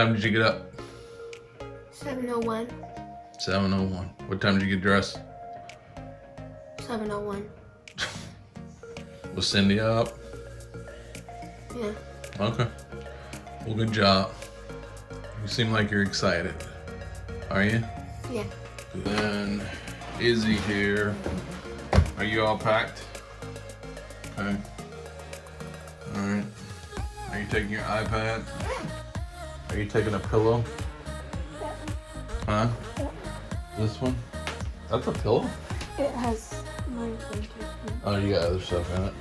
time did you get up? 7:01. 7:01. What time did you get dressed? 7:01. Was Cindy up? Yeah. Okay. Well, good job. You seem like you're excited. Are you? Yeah. Then Izzy here. Are you all packed? Okay. All right. Are you taking your iPad? Are you taking a pillow? Huh? This one? That's a pillow? It has my blanket. Oh, you got other stuff in it.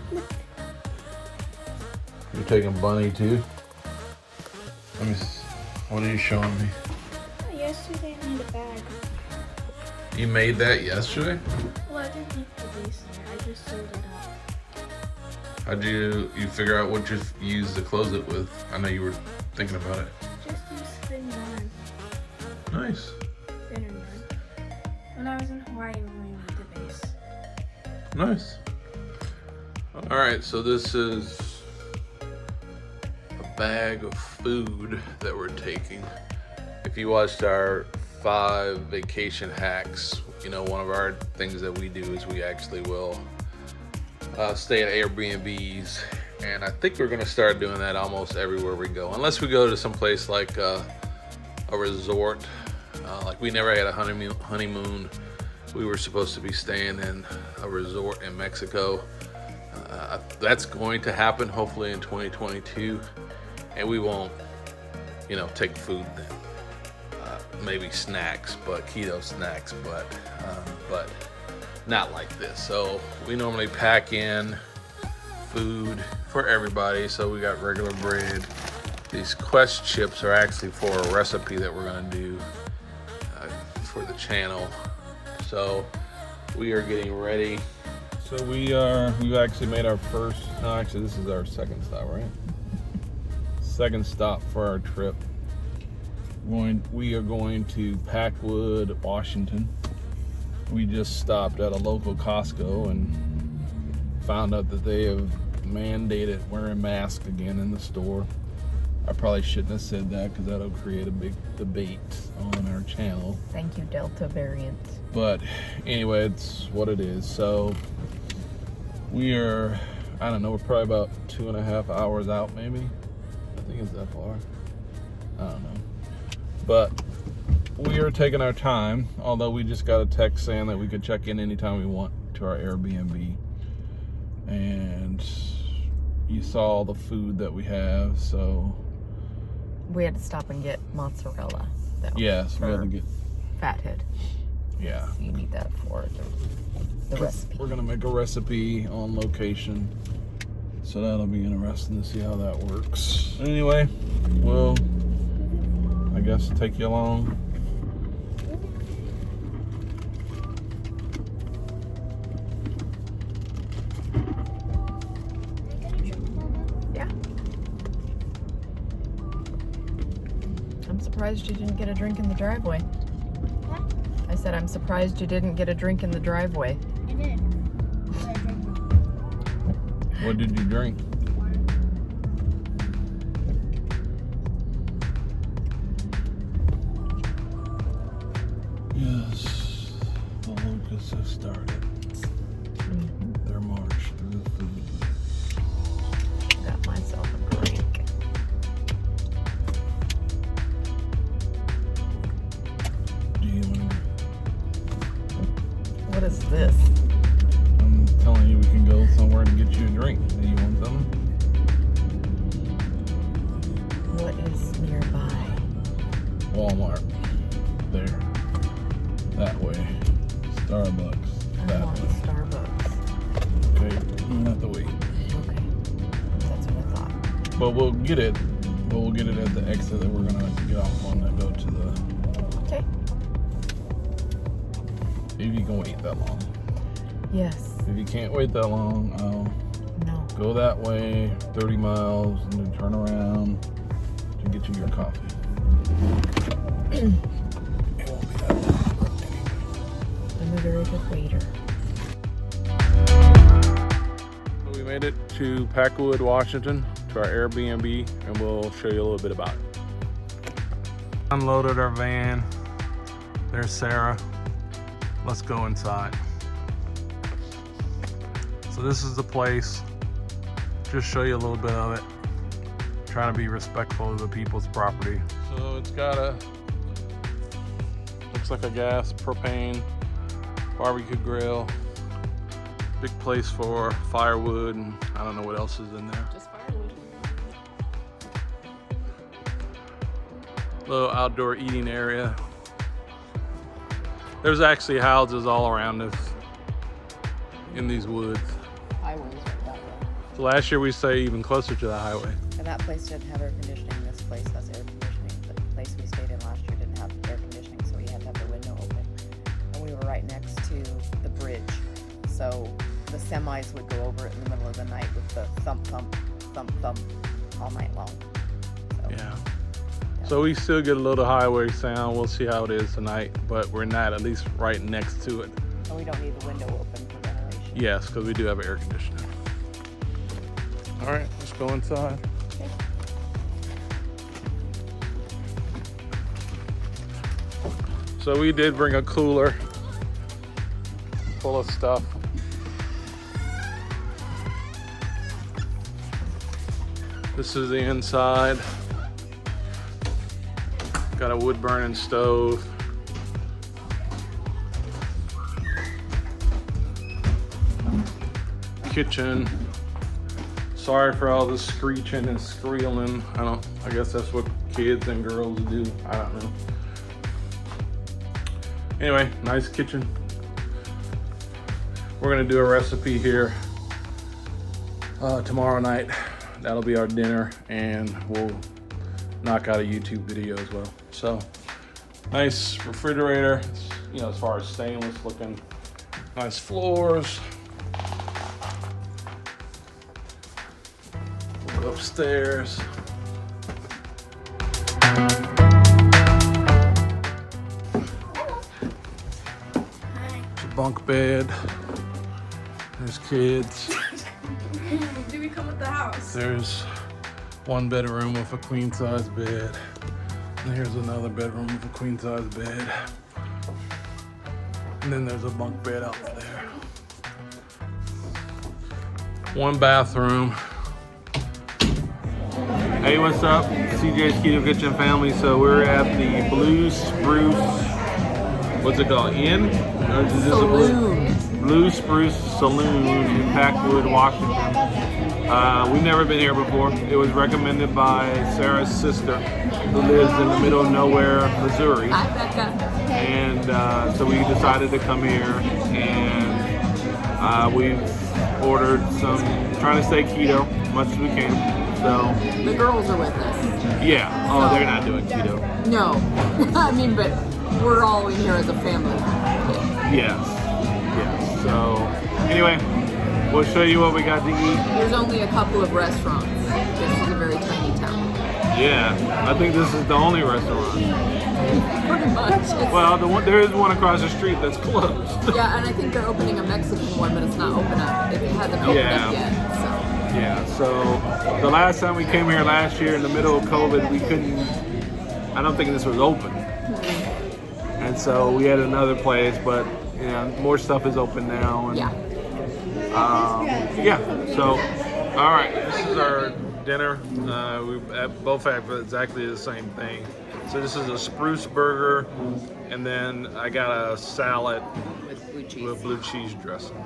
You're taking Bunny too? Let me see. What are you showing me? Yesterday I made a bag. You made that yesterday? Well, I didn't make the base there. I just sewed it up. How'd you figure out what you used to close it with? I know you were thinking about it. Just use thin yarn. Nice. Thinner yarn. When I was in Hawaii, we only made the base. Nice. All right, so this is a bag of food that we're taking. If you watched our 5 vacation hacks, you know, one of our things that we do is we actually will stay at Airbnbs, and I think we're gonna start doing that almost everywhere we go, unless we go to some place like a resort. Like we never had a honeymoon. We were supposed to be staying in a resort in Mexico. That's going to happen hopefully in 2022, and we won't, you know, take food then. Maybe snacks, but keto snacks, but not like this. So we normally pack in food for everybody. So we got regular bread. These Quest chips are actually for a recipe that we're gonna do for the channel. So we are getting ready. So we've actually made our first, no, actually this is our second stop, right? Second stop for our trip. We are going to Packwood, Washington. We just stopped at a local Costco and found out that they have mandated wearing masks again in the store. I probably shouldn't have said that because that'll create a big debate on our channel. Thank you, Delta variant. But anyway, it's what it is. So we are, I don't know, we're probably about 2.5 hours out maybe. I think it's that far. I don't know. But we are taking our time, although we just got a text saying that we could check in anytime we want to our Airbnb. And you saw all the food that we have, so. We had to stop and get mozzarella, though. Yes, we had to get. Fathead. Yeah. You need that for the recipe. We're gonna make a recipe on location. So that'll be interesting to see how that works. Anyway, well, I guess take you along. Yeah. I'm surprised you didn't get a drink in the driveway. What? I said I'm surprised you didn't get a drink in the driveway. I did. What did you drink? Yes, the locusts have started their march through the food. Got myself a drink. Do you want to? What is this? I'm telling you, we can go somewhere to get you a drink. Do you want something? What is nearby? Walmart. There. That way. Starbucks. I That want way. Starbucks. Okay. You don't have to wait. Okay. That's what I thought. But we'll get it. But we'll get it at the exit that we're gonna get off on that go to the. Okay. If you can wait that long. Yes. If you can't wait that long, I'll No. go that way 30 miles and then turn around to get you your coffee. It won't be that long. I'm a very good waiter. We made it to Packwood, Washington, to our Airbnb, and we'll show you a little bit about it. Unloaded our van. There's Sarah. Let's go inside. So this is the place. Just show you a little bit of it. Trying to be respectful of the people's property. So it's got a, looks like a gas, propane, barbecue grill. Big place for firewood, and I don't know what else is in there. Just firewood. Little outdoor eating area. There's actually houses all around us in these woods. Highways right that way. So last year we stayed even closer to the highway. And that place didn't have air conditioning. This place has air conditioning. The place we stayed in last year didn't have air conditioning, so we had to have the window open. And we were right next to the bridge. So the semis would go over it in the middle of the night with the thump, thump, thump, thump all night long. So, Yeah. So we still get a little highway sound. We'll see how it is tonight, but we're not at least right next to it. And we don't need the window open for ventilation. Yes, because we do have air conditioning. All right, let's go inside. Okay. So we did bring a cooler full of stuff. This is the inside. Got a wood burning stove. Kitchen. Sorry for all the screeching and squealing. I guess that's what kids and girls do. I don't know. Anyway, nice kitchen. We're gonna do a recipe here tomorrow night. That'll be our dinner, and we'll knock out a YouTube video as well. So, nice refrigerator, you know, as far as stainless looking. Nice floors. We'll go upstairs. Bunk bed. There's kids. Do we come with the house? There's one bedroom with a queen size bed. And here's another bedroom with a queen size bed. And then there's a bunk bed out there. One bathroom. Hey, what's up? CJ's Keto Kitchen family. So we're at the Blue Spruce, what's it called? Inn? Or is this Saloon. Blue Spruce Saloon in Packwood, Washington. We've never been here before. It was recommended by Sarah's sister, who lives in the middle of nowhere, Missouri. Hi, Becca. And so we decided to come here, and we've ordered some, trying to stay keto as much as we can. So The girls are with us. yeah. Oh, they're not doing keto. No. I mean, but we're all in here as a family. Yes. Yes. So anyway, we'll show you what we got to eat. There's only a couple of restaurants. This is a very tiny town. Yeah, I think this is the only restaurant. Pretty much. Well, there is one across the street that's closed. Yeah, and I think they're opening a Mexican one, but it's not open up. It hasn't opened up yet. Yeah, so the last time we came here last year in the middle of COVID, we couldn't, I don't think this was open. And so we had another place, but yeah, more stuff is open now. And, Yeah. yeah, so, all right, this is our dinner. We both have exactly the same thing. So this is a spruce burger, and then I got a salad With blue cheese. with blue cheese dressing.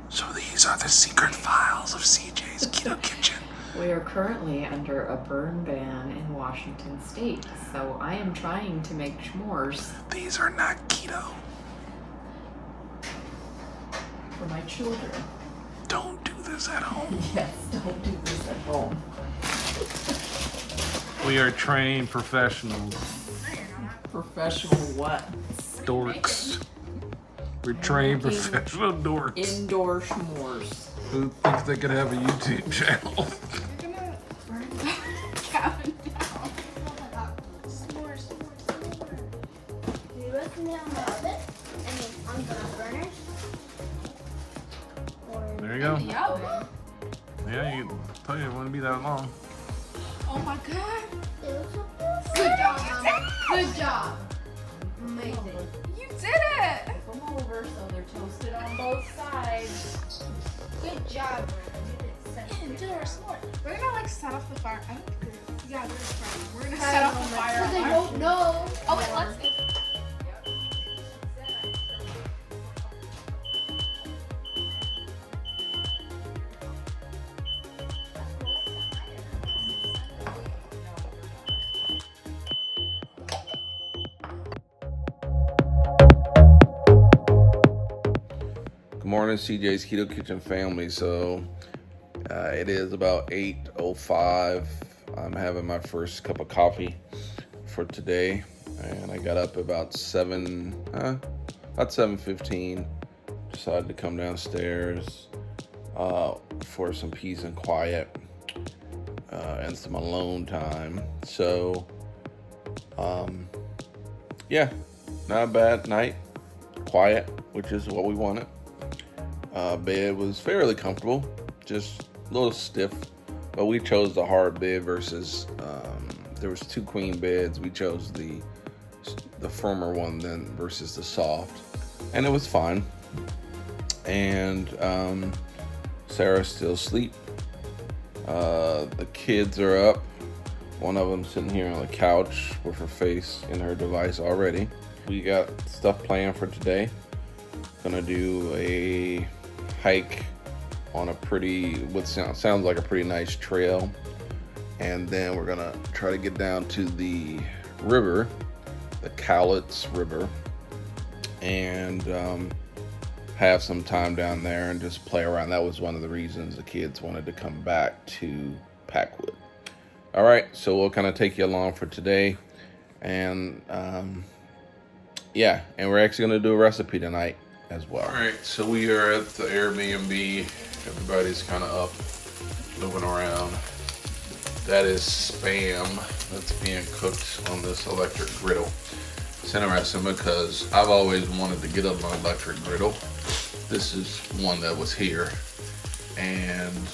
So these are the secret files of CJ's Keto Kitchen. We are currently under a burn ban in Washington State, so I am trying to make s'mores These are not keto. for my children. Don't do this at home. Yes, don't do this at home. We are trained professionals. Professional what? Dorks. We're trained Making professional dorks. Indoor s'mores. Who thinks they could have a YouTube channel? You're gonna burn the cabin down. S'mores. Do you listen to on the oven? I mean, on the burner? go. in the oven. Yeah, you told you it wouldn't be that long. Oh my god. Good job, Mama. Good job. Amazing. You did it. Flip them over so they're toasted on both sides. Good job, Man, do our smart. We're gonna like set off the fire. I don't think yeah, there's fire. We're gonna Mama. set off the fire. So they won't know. Oh wait, let's. Good morning, CJ's Keto Kitchen family. So it is about 8:05. I'm having my first cup of coffee for today, and I got up about 7:15. Decided to come downstairs for some peace and quiet and some alone time. So yeah, not a bad night. Quiet, which is what we wanted. Bed was fairly comfortable, just a little stiff, but we chose the hard bed versus there was 2 queen beds. We chose the firmer one then versus the soft, and it was fine. And Sarah's still asleep. The kids are up. One of them sitting here on the couch with her face in her device already. We got stuff planned for today. Gonna do a hike on a what sounds like a pretty nice trail, and then we're gonna try to get down to the river, the Cowlitz River, and have some time down there and just play around. That was one of the reasons the kids wanted to come back to Packwood. All right, so we'll kind of take you along for today, and yeah, and we're actually gonna do a recipe tonight as well. All right, so we are at the Airbnb. Everybody's kind of up, moving around. That is Spam that's being cooked on this electric griddle. It's interesting because I've always wanted to get an electric griddle. This is one that was here, and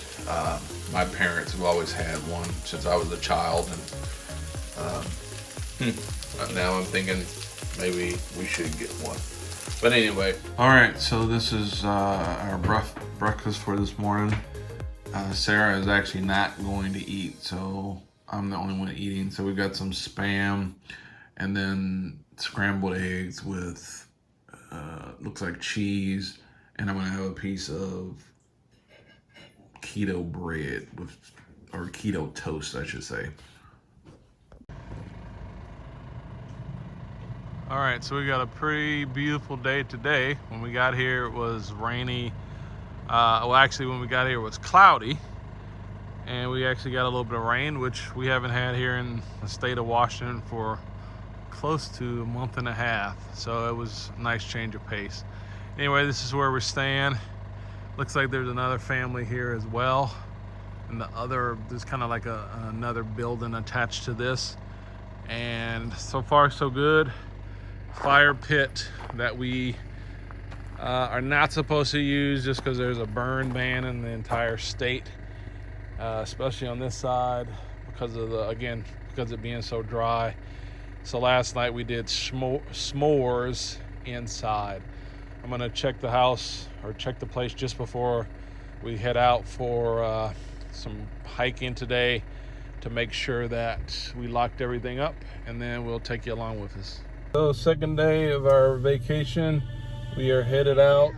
my parents have always had one since I was a child, and now I'm thinking maybe we should get one. But anyway, all right, so this is our breakfast for this morning. Sarah is actually not going to eat, so I'm the only one eating. So we've got some Spam and then scrambled eggs with looks like cheese, and I'm gonna have a piece of keto bread or keto toast, I should say. All right, so we got a pretty beautiful day today. When we got here, it was rainy. Well, actually, when we got here, it was cloudy, and we actually got a little bit of rain, which we haven't had here in the state of Washington for close to a month and a half. So it was a nice change of pace. Anyway, this is where we're staying. Looks like there's another family here as well, and there's kind of like another building attached to this. And so far, so good. Fire pit that we are not supposed to use just because there's a burn ban in the entire state, especially on this side because of because it being so dry. So last night we did s'mores inside. I'm gonna check the house or check the place just before we head out for some hiking today to make sure that we locked everything up, and then we'll take you along with us. So second day of our vacation, we are headed out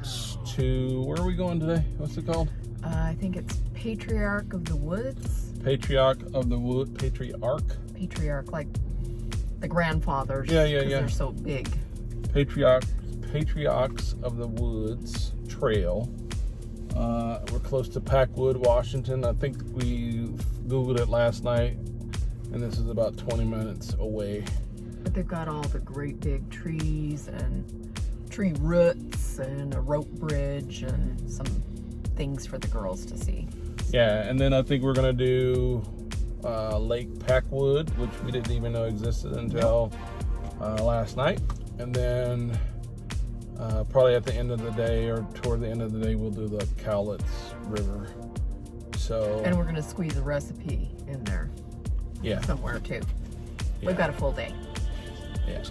to, where are we going today? What's it called? I think it's Patriarch of the Woods. Patriarch of the Wood. Patriarch, like the grandfathers. Yeah. They're so big. Patriarchs of the Woods Trail. We're close to Packwood, Washington. I think we Googled it last night, and this is about 20 minutes away. But they've got all the great big trees and tree roots and a rope bridge and some things for the girls to see. Yeah, and then I think we're gonna do Lake Packwood, which we didn't even know existed until last night. And then Probably at the end of the day or toward the end of the day, we'll do the Cowlitz River. So. And we're gonna squeeze a recipe in there. Yeah. Somewhere too. Yeah. We've got a full day. Yeah.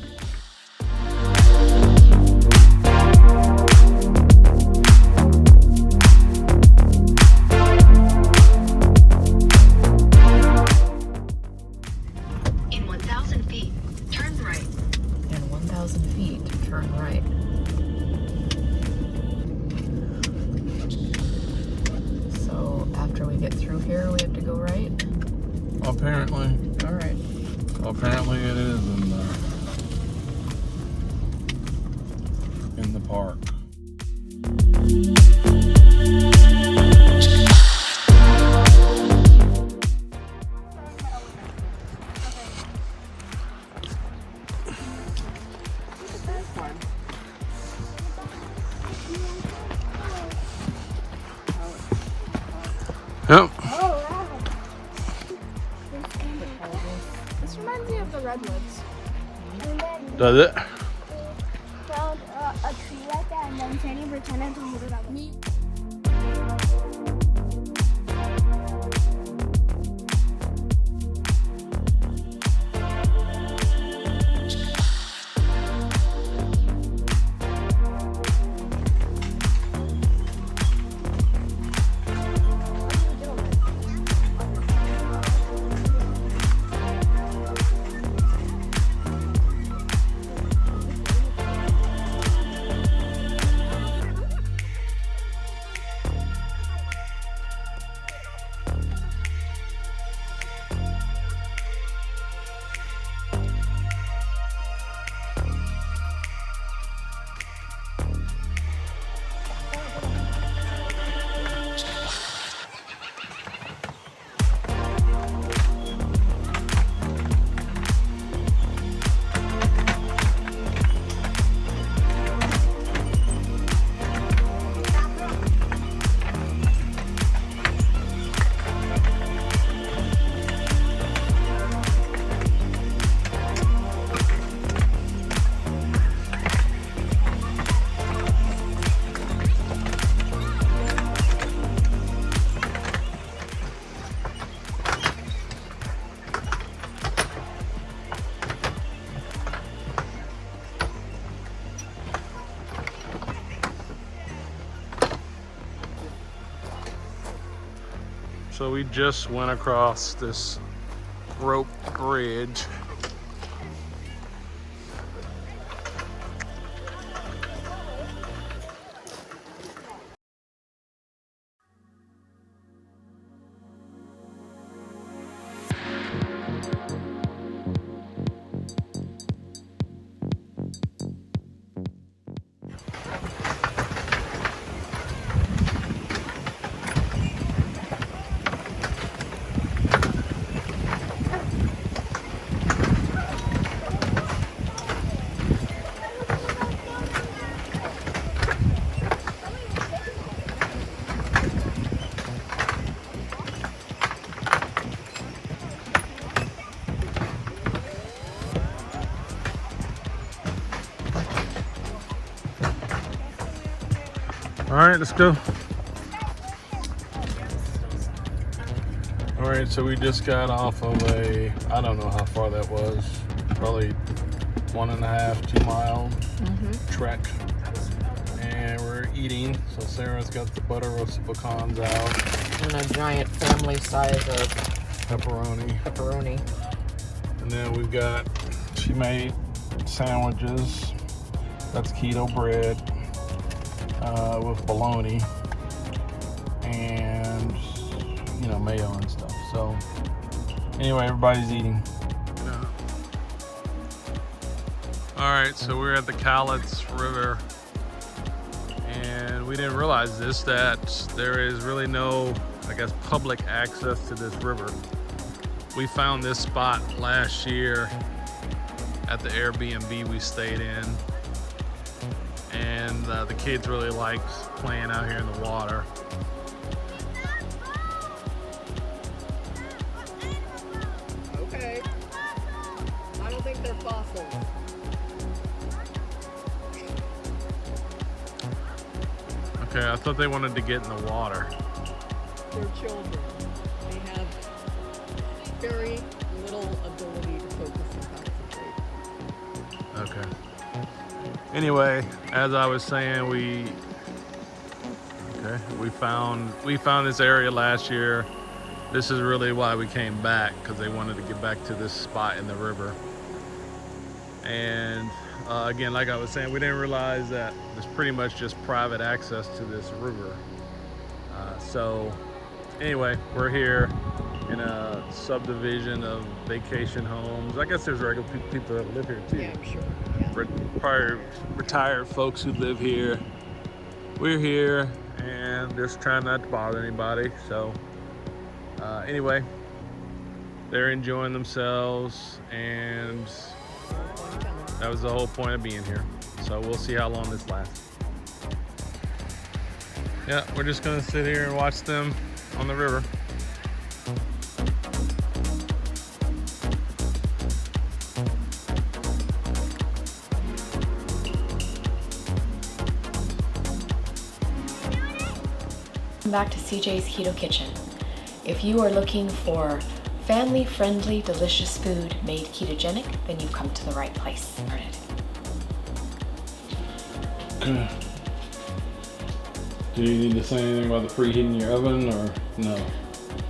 In 1,000 feet, turn right. In 1,000 feet, turn right. So after we get through here, we have to go right? Apparently. All right. Apparently it is in the park. Yep. Oh, wow. This reminds me of the redwoods. And then Does it? found a tree like that, and then Sandy pretended to hold it up. Me. So we just went across this rope bridge. All right, let's go. All right, so we just got off of a, I don't know how far that was, probably 1.5, 2 mile trek. And we're eating. So Sarah's got the butter roasted pecans out. And a giant family size of Pepperoni. And then we've got, she made sandwiches. That's keto bread with bologna and, you know, mayo and stuff. So anyway, everybody's eating. All right, so we're at the Cowlitz River, and we didn't realize this, that there is really no, I guess, public access to this river. We found this spot last year at the Airbnb we stayed in, and the kids really liked playing out here in the water. Okay. I don't think they're fossils. Okay, I thought they wanted to get in the water. They're children. They have very little ability to focus and concentrate. Okay. Anyway, as I was saying, we found this area last year. This is really why we came back, because they wanted to get back to this spot in the river. And again, like I was saying, we didn't realize that there's pretty much just private access to this river. So anyway, we're here in a subdivision of vacation homes. I guess there's regular people that live here too. Yeah, I'm sure. Yeah. Prior retired folks who live here. We're here and just trying not to bother anybody. So anyway, they're enjoying themselves, and that was the whole point of being here. So we'll see how long this lasts. Yeah, we're just gonna sit here and watch them on the river. Welcome back to CJ's Keto Kitchen. If you are looking for family-friendly, delicious food made ketogenic, then you've come to the right place. Okay. Do you need to say anything about the preheating your oven, or no?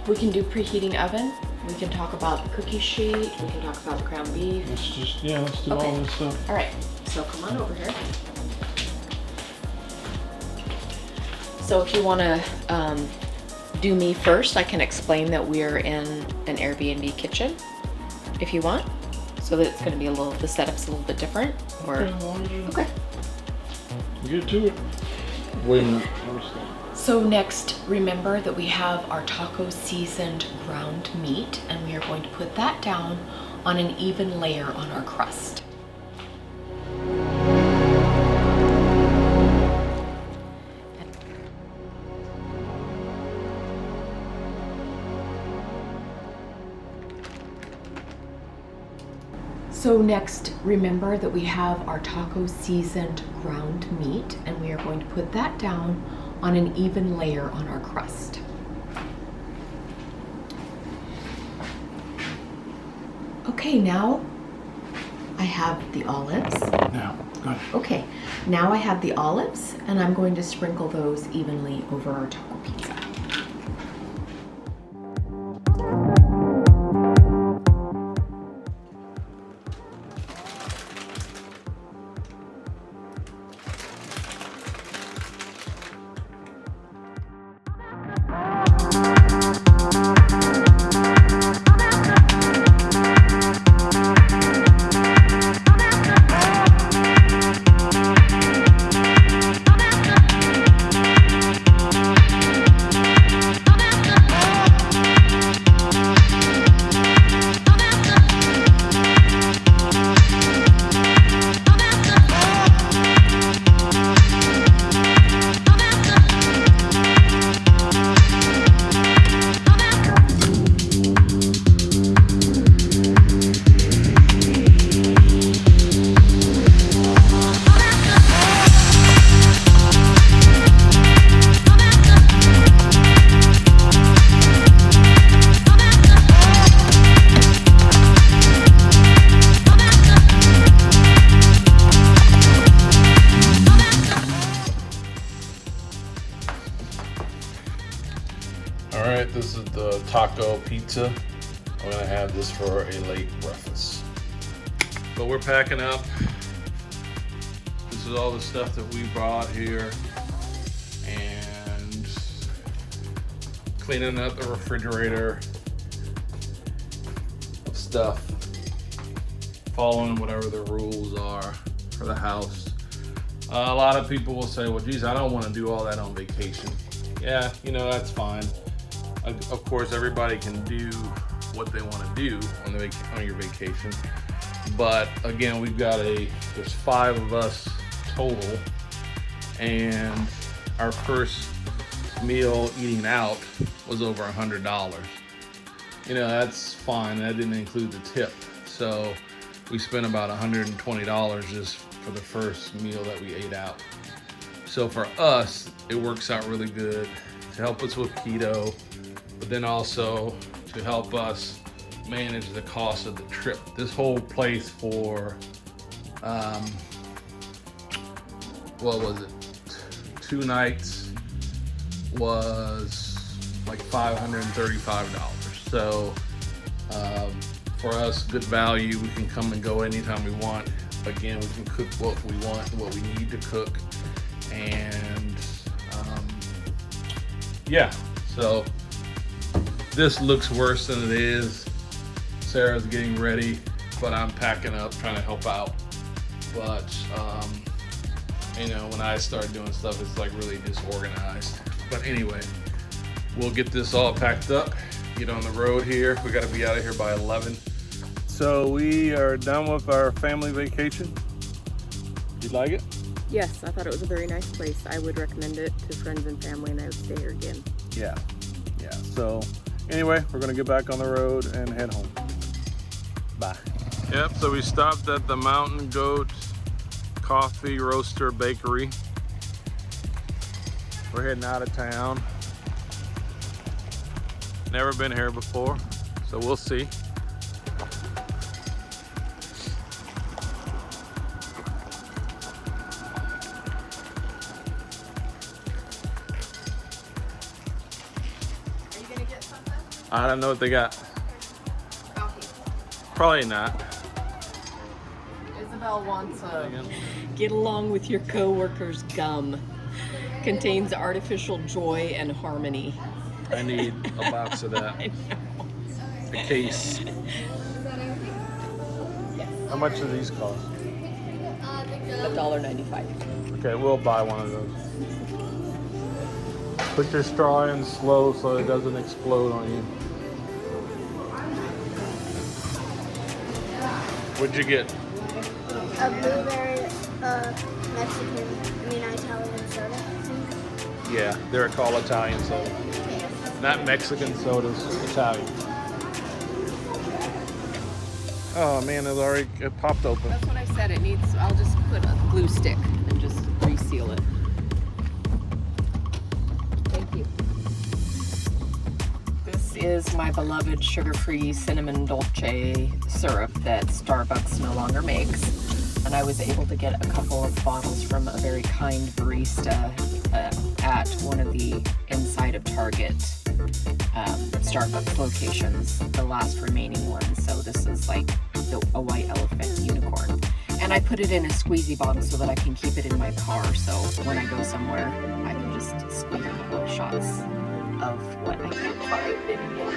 We can do preheating oven. We can talk about the cookie sheet. We can talk about the ground beef. Let's do all this stuff. All right, so come on over here. So if you want to do me first, I can explain that we're in an Airbnb kitchen, if you want, so that it's going to be the setup's a little bit different. Or okay. Get to it. Wait a minute. So next, remember that we have our taco seasoned ground meat, and we are going to put that down on an even layer on our crust. So next, remember that we have our taco seasoned ground meat, and we are going to put that down on an even layer on our crust. Okay, now I have the olives. Now, go ahead. Okay, now I have the olives, and I'm going to sprinkle those evenly over our taco pizza. All right, this is the taco pizza. I'm gonna have this for a late breakfast. But we're packing up. This is all the stuff that we brought here, and cleaning up the refrigerator stuff, following whatever the rules are for the house. A lot of people will say, well, geez, I don't want to do all that on vacation. Yeah, you know, that's fine. Of course, everybody can do what they want to do on your vacation. But again, there's 5 of us total, and our first meal eating out was over $100. You know, that's fine. That didn't include the tip. So we spent about $120 just for the first meal that we ate out. So for us, it works out really good to help us with keto, but then also to help us manage the cost of the trip. This whole place for, what was it? 2 nights was like $535. So for us, good value. We can come and go anytime we want. Again, we can cook what we want, what we need to cook. And yeah, so this looks worse than it is. Sarah's getting ready, but I'm packing up, trying to help out. But you know, when I start doing stuff, it's like really disorganized. But anyway, we'll get this all packed up, get on the road here. We got to be out of here by 11. So we are done with our family vacation. You like it? Yes, I thought it was a very nice place. I would recommend it to friends and family, and I would stay here again. Yeah. So anyway, we're gonna get back on the road and head home. Bye. Yep, so we stopped at the Mountain Goat Coffee Roaster Bakery. We're heading out of town. Never been here before, so we'll see. Are you gonna get something? I don't know what they got. Coffee. Probably not. Isabel wants a get along with your coworkers gum. Contains artificial joy and harmony. I need a box of that. A case. How much do these cost? $1.95. Okay, we'll buy one of those. Put your straw in slow so it doesn't explode on you. What'd you get? A blueberry Italian soda, I think. Yeah, they're called Italian soda. Not Mexican sodas, Italian. Oh man, it popped open. That's what I said. It needs. I'll just put a glue stick and just reseal it. Thank you. This is my beloved sugar-free cinnamon dolce syrup that Starbucks no longer makes. And I was able to get a couple of bottles from a very kind barista at one of the inside of Target Starbucks locations, the last remaining one. So this is like a white elephant unicorn. And I put it in a squeezy bottle so that I can keep it in my car. So when I go somewhere, I can just squeeze a couple of shots of what I can't find anymore.